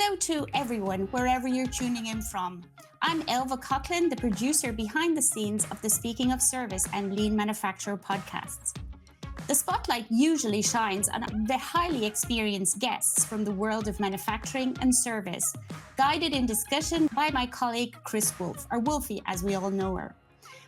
Hello to everyone, wherever you're tuning in from. I'm Elva Coughlin, the producer behind the scenes of the Speaking of Service and Lean Manufacturer podcasts. The spotlight usually shines on the highly experienced guests from the world of manufacturing and service, guided in discussion by my colleague Chris Wolff, or Wolffie as we all know her.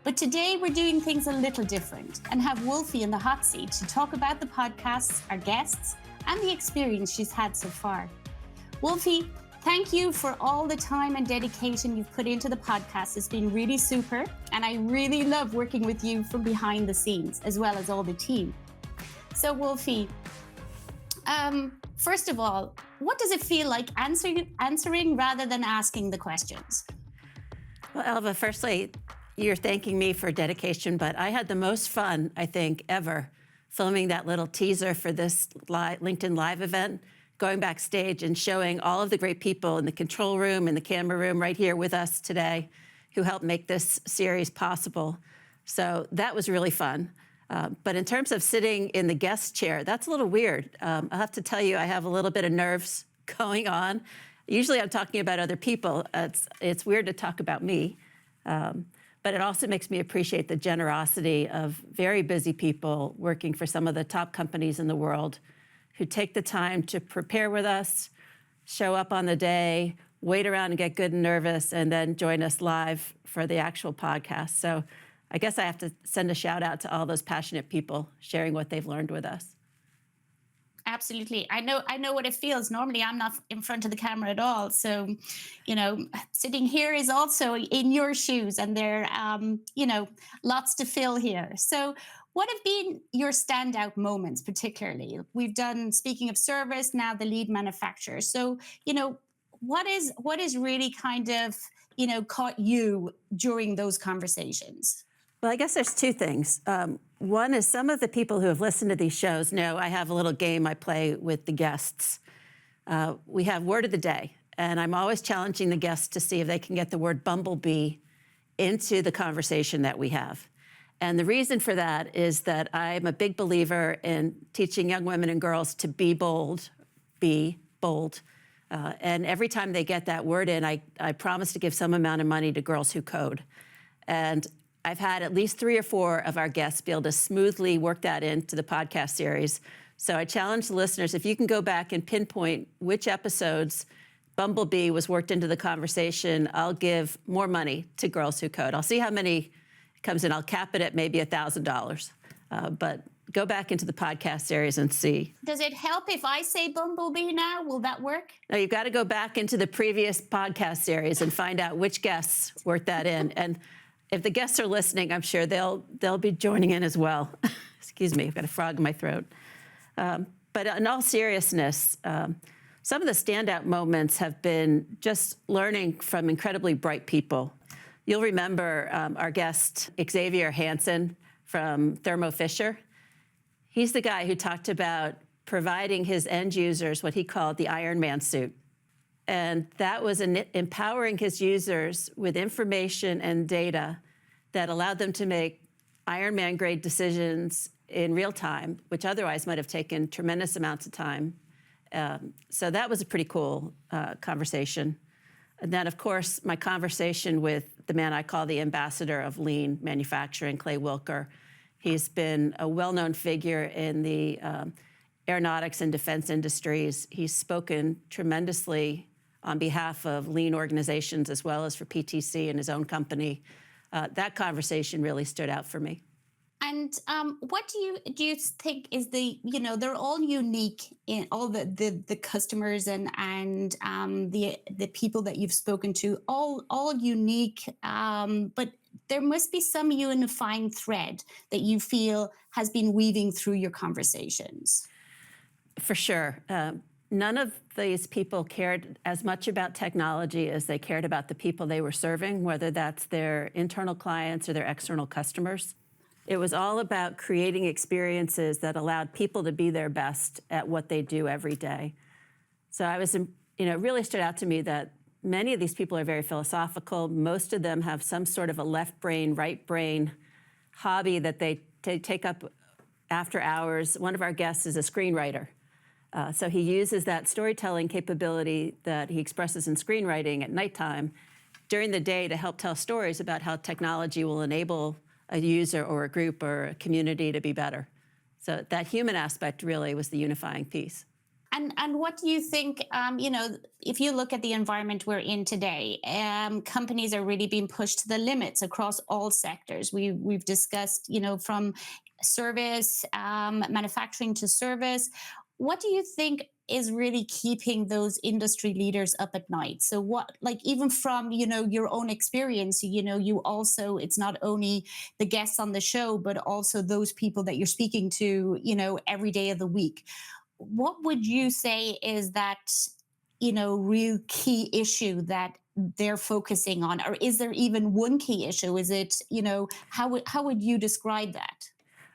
But today we're doing things a little different and have Wolffie in the hot seat to talk about the podcasts, our guests, and the experience she's had so far. Wolffie, thank you for all the time and dedication you've put into the podcast. It's been really super, and I really love working with you from behind the scenes, as well as all the team. So Wolffie, first of all, what does it feel like answering rather than asking the questions? Well, Elva, firstly, you're thanking me for dedication, but I had the most fun, I think, ever filming that little teaser for this LinkedIn Live event, going backstage and showing all of the great people in the control room and the camera room right here with us today who helped make this series possible. So that was really fun. But in terms of sitting in the guest chair, that's a little weird. I'll have to tell you, I have a little bit of nerves going on. Usually I'm talking about other people. It's weird to talk about me. But it also makes me appreciate the generosity of very busy people working for some of the top companies in the world who take the time to prepare with us, show up on the day, wait around and get good and nervous, and then join us live for the actual podcast. So I guess I have to send a shout out to all those passionate people sharing what they've learned with us. Absolutely. I know what it feels. Normally, I'm not in front of the camera at all. So, sitting here is also in your shoes, and there, lots to fill here. So what have been your standout moments, particularly? We've done, speaking of service, now the lead manufacturer. So, what is really kind of, caught you during those conversations? Well, I guess there's two things. One is some of the people who have listened to these shows know I have a little game I play with the guests. We have word of the day, and I'm always challenging the guests to see if they can get the word bumblebee into the conversation that we have. And the reason for that is that I'm a big believer in teaching young women and girls to be bold. And every time they get that word in, I promise to give some amount of money to girls who code. And I've had at least 3 or 4 of our guests be able to smoothly work that into the podcast series. So I challenge the listeners, if you can go back and pinpoint which episodes Bumblebee was worked into the conversation, I'll give more money to girls who code. I'll see how many comes in. I'll cap it at maybe $1,000. But go back into the podcast series and see. Does it help if I say Bumblebee now? Will that work? No, you've got to go back into the previous podcast series and find out which guests worked that in. And if the guests are listening, I'm sure they'll be joining in as well. Excuse me, I've got a frog in my throat. But in all seriousness, some of the standout moments have been just learning from incredibly bright people. You'll remember our guest, Xavier Hansen from Thermo Fisher. He's the guy who talked about providing his end users what he called the Iron Man suit. And that was empowering his users with information and data that allowed them to make Iron Man grade decisions in real time, which otherwise might have taken tremendous amounts of time. So that was a pretty cool conversation. And then, of course, my conversation with the man I call the ambassador of lean manufacturing, Clay Wilker. He's been a well-known figure in the aeronautics and defense industries. He's spoken tremendously on behalf of lean organizations as well as for PTC and his own company. That conversation really stood out for me. And what do you think is they're all unique in all the customers and the people that you've spoken to, all unique, but there must be some unifying thread that you feel has been weaving through your conversations. For sure. None of these people cared as much about technology as they cared about the people they were serving, whether that's their internal clients or their external customers. It was all about creating experiences that allowed people to be their best at what they do every day. So it really stood out to me that many of these people are very philosophical. Most of them have some sort of a left brain, right brain hobby that they take up after hours. One of our guests is a screenwriter. So he uses that storytelling capability that he expresses in screenwriting at nighttime during the day to help tell stories about how technology will enable a user or a group or a community to be better. So that human aspect really was the unifying piece. And what do you think, if you look at the environment we're in today, companies are really being pushed to the limits across all sectors. We've discussed, from service, manufacturing to service. What do you think is really keeping those industry leaders up at night? So what, even from, your own experience, you also, it's not only the guests on the show, but also those people that you're speaking to, every day of the week. What would you say is that, real key issue that they're focusing on? Or is there even one key issue? Is it, how would you describe that?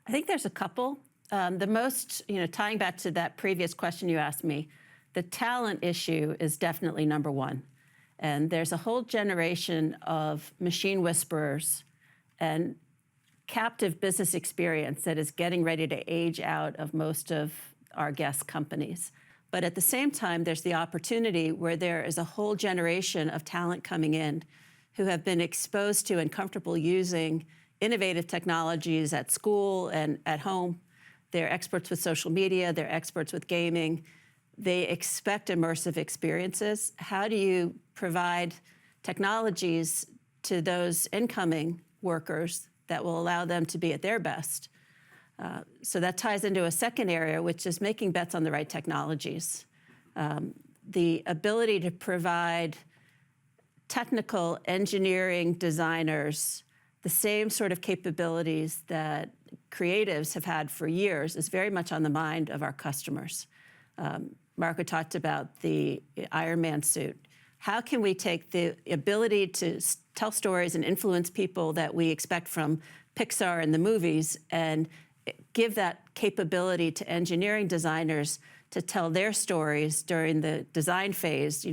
I think there's a couple. The most, tying back to that previous question you asked me, the talent issue is definitely number one. And there's a whole generation of machine whisperers and captive business experience that is getting ready to age out of most of our guest companies. But at the same time, there's the opportunity where there is a whole generation of talent coming in who have been exposed to and comfortable using innovative technologies at school and at home. They're experts with social media, they're experts with gaming. They expect immersive experiences. How do you provide technologies to those incoming workers that will allow them to be at their best? So that ties into a second area, which is making bets on the right technologies. The ability to provide technical engineering designers the same sort of capabilities that creatives have had for years is very much on the mind of our customers. Marco talked about the Iron Man suit. How can we take the ability to tell stories and influence people that we expect from Pixar and the movies and give that capability to engineering designers to tell their stories during the design phase,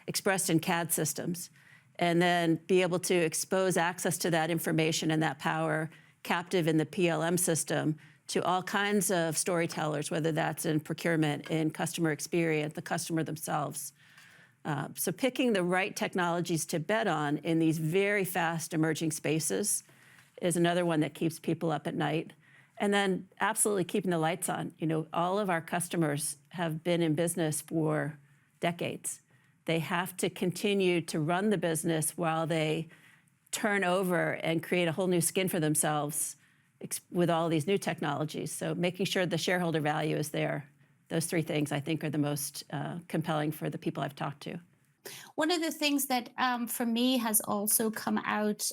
expressed in CAD systems, and then be able to expose access to that information and that power captive in the PLM system to all kinds of storytellers, whether that's in procurement, in customer experience, the customer themselves. So picking the right technologies to bet on in these very fast emerging spaces is another one that keeps people up at night. And then absolutely keeping the lights on. All of our customers have been in business for decades. They have to continue to run the business while they turn over and create a whole new skin for themselves with all these new technologies. So making sure the shareholder value is there. Those three things, I think, are the most compelling for the people I've talked to. One of the things that for me has also come out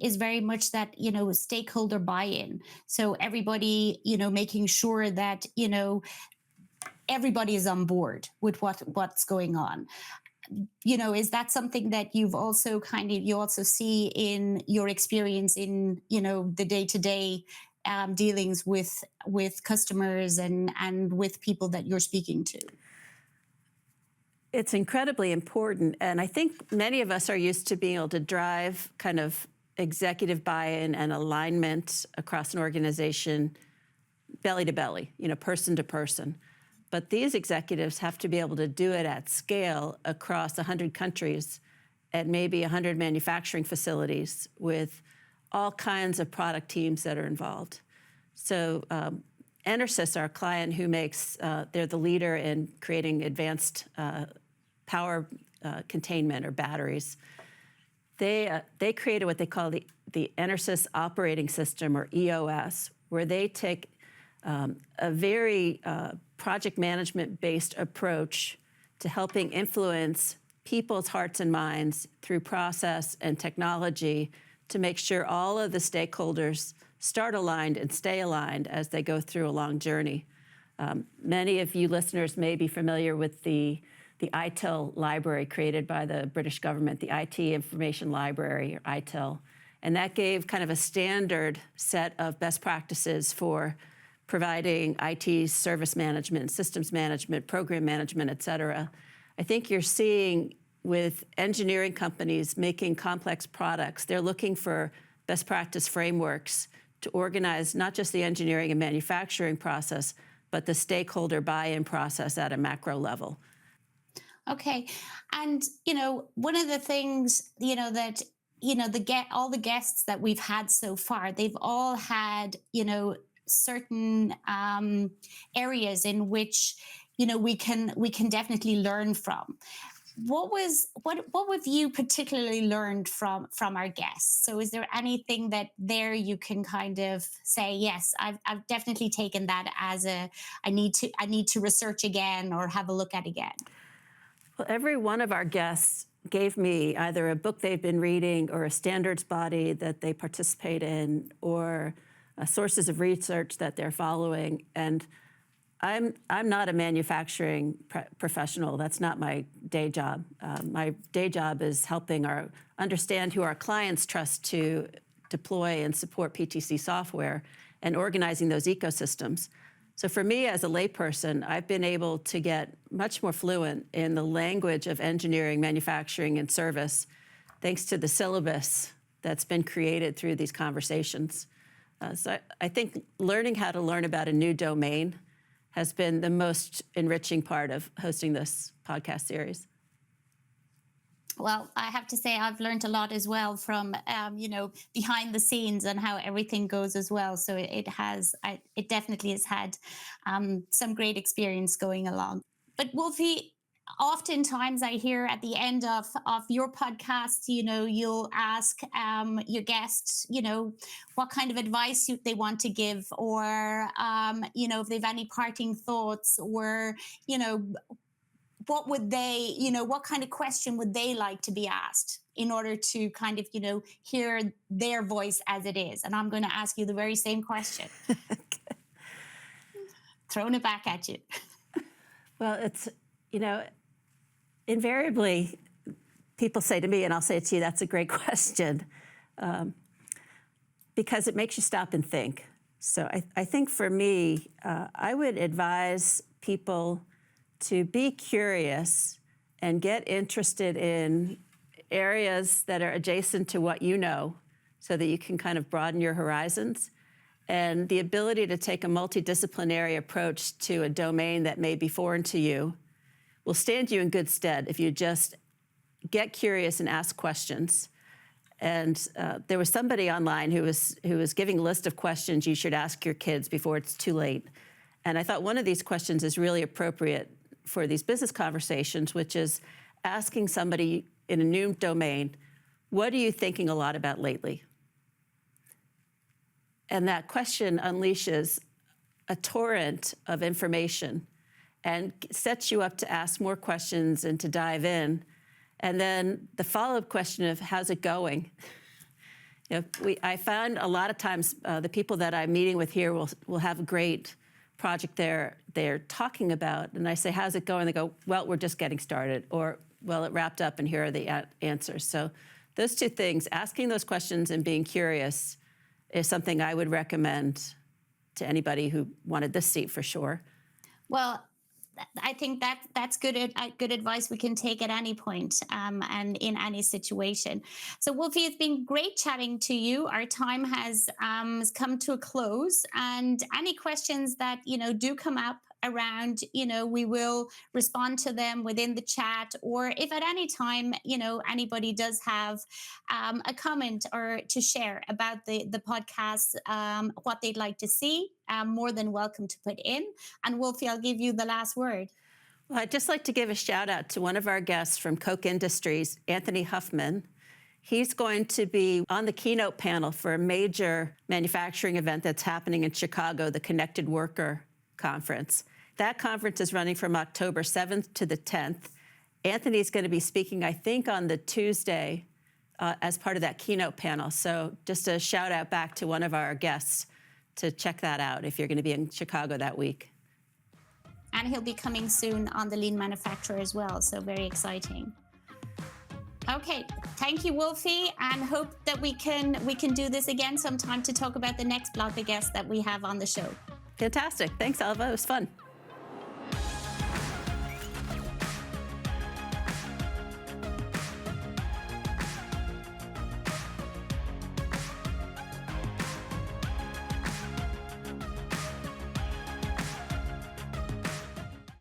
is very much that, stakeholder buy-in. So everybody, making sure that, everybody is on board with what's going on. Is that something that you've also you also see in your experience in, the day-to-day dealings with customers and with people that you're speaking to? It's incredibly important. And I think many of us are used to being able to drive kind of executive buy-in and alignment across an organization belly to belly, person to person. But these executives have to be able to do it at scale across 100 countries and maybe 100 manufacturing facilities with all kinds of product teams that are involved. So EnerSys, our client who makes, they're the leader in creating advanced power containment or batteries. They created what they call the EnerSys Operating System, or EOS, where they take a very project management-based approach to helping influence people's hearts and minds through process and technology to make sure all of the stakeholders start aligned and stay aligned as they go through a long journey. Many of you listeners may be familiar with the ITIL library created by the British government, the IT Information Library, or ITIL. And that gave kind of a standard set of best practices for providing IT service management, systems management, program management, et cetera. I think you're seeing with engineering companies making complex products, they're looking for best practice frameworks to organize not just the engineering and manufacturing process, but the stakeholder buy-in process at a macro level. Okay. And, one of the things, that, all the guests that we've had so far, they've all had, certain areas in which, we can definitely learn from. What have you particularly learned from our guests? So is there anything that there you can kind of say, yes, I've definitely taken that as I need to research again or have a look at again? Well, every one of our guests gave me either a book they've been reading or a standards body that they participate in or sources of research that they're following. And I'm not a manufacturing professional. That's not my day job. My day job is helping understand who our clients trust to deploy and support PTC software and organizing those ecosystems. So for me as a layperson, I've been able to get much more fluent in the language of engineering, manufacturing, and service, thanks to the syllabus that's been created through these conversations. So I think learning how to learn about a new domain has been the most enriching part of hosting this podcast series. Well, I have to say I've learned a lot as well from, behind the scenes and how everything goes as well. So it definitely has had some great experience going along. But Wolffie, oftentimes I hear at the end of your podcast, you'll ask your guests, what kind of advice they want to give, or, if they've any parting thoughts, or, what would they, what kind of question would they like to be asked in order to kind of, hear their voice as it is? And I'm going to ask you the very same question. Throwing it back at you. Well, it's, invariably, people say to me, and I'll say it to you, that's a great question, because it makes you stop and think. So I think for me, I would advise people to be curious and get interested in areas that are adjacent to what you know so that you can kind of broaden your horizons. And the ability to take a multidisciplinary approach to a domain that may be foreign to you will stand you in good stead if you just get curious and ask questions. And there was somebody online who was giving a list of questions you should ask your kids before it's too late. And I thought one of these questions is really appropriate for these business conversations, which is asking somebody in a new domain, what are you thinking a lot about lately? And that question unleashes a torrent of information and sets you up to ask more questions and to dive in. And then the follow-up question of how's it going? I found a lot of times the people that I'm meeting with here will have a great project they're talking about, and I say, how's it going? They go, well, we're just getting started, or, well, it wrapped up and here are the answers. So those two things, asking those questions and being curious, is something I would recommend to anybody who wanted this seat for sure. Well, I think that's good advice we can take at any point and in any situation. So Wolffie, it's been great chatting to you. Our time has come to a close, and any questions that do come up around, we will respond to them within the chat, or if at any time, anybody does have a comment or to share about the podcast, what they'd like to see, more than welcome to put in. And Wolffie, I'll give you the last word. Well, I'd just like to give a shout out to one of our guests from Koch Industries, Anthony Huffman. He's going to be on the keynote panel for a major manufacturing event that's happening in Chicago, the Connected Worker Conference. That conference is running from October 7th to the 10th. Anthony's going to be speaking, I think, on the Tuesday as part of that keynote panel. So just a shout out back to one of our guests to check that out if you're going to be in Chicago that week. And he'll be coming soon on the Lean Manufacturer as well, so very exciting. Okay, thank you, Wolffie, and hope that we can do this again sometime to talk about the next block of guests that we have on the show. Fantastic. Thanks, Alva. It was fun.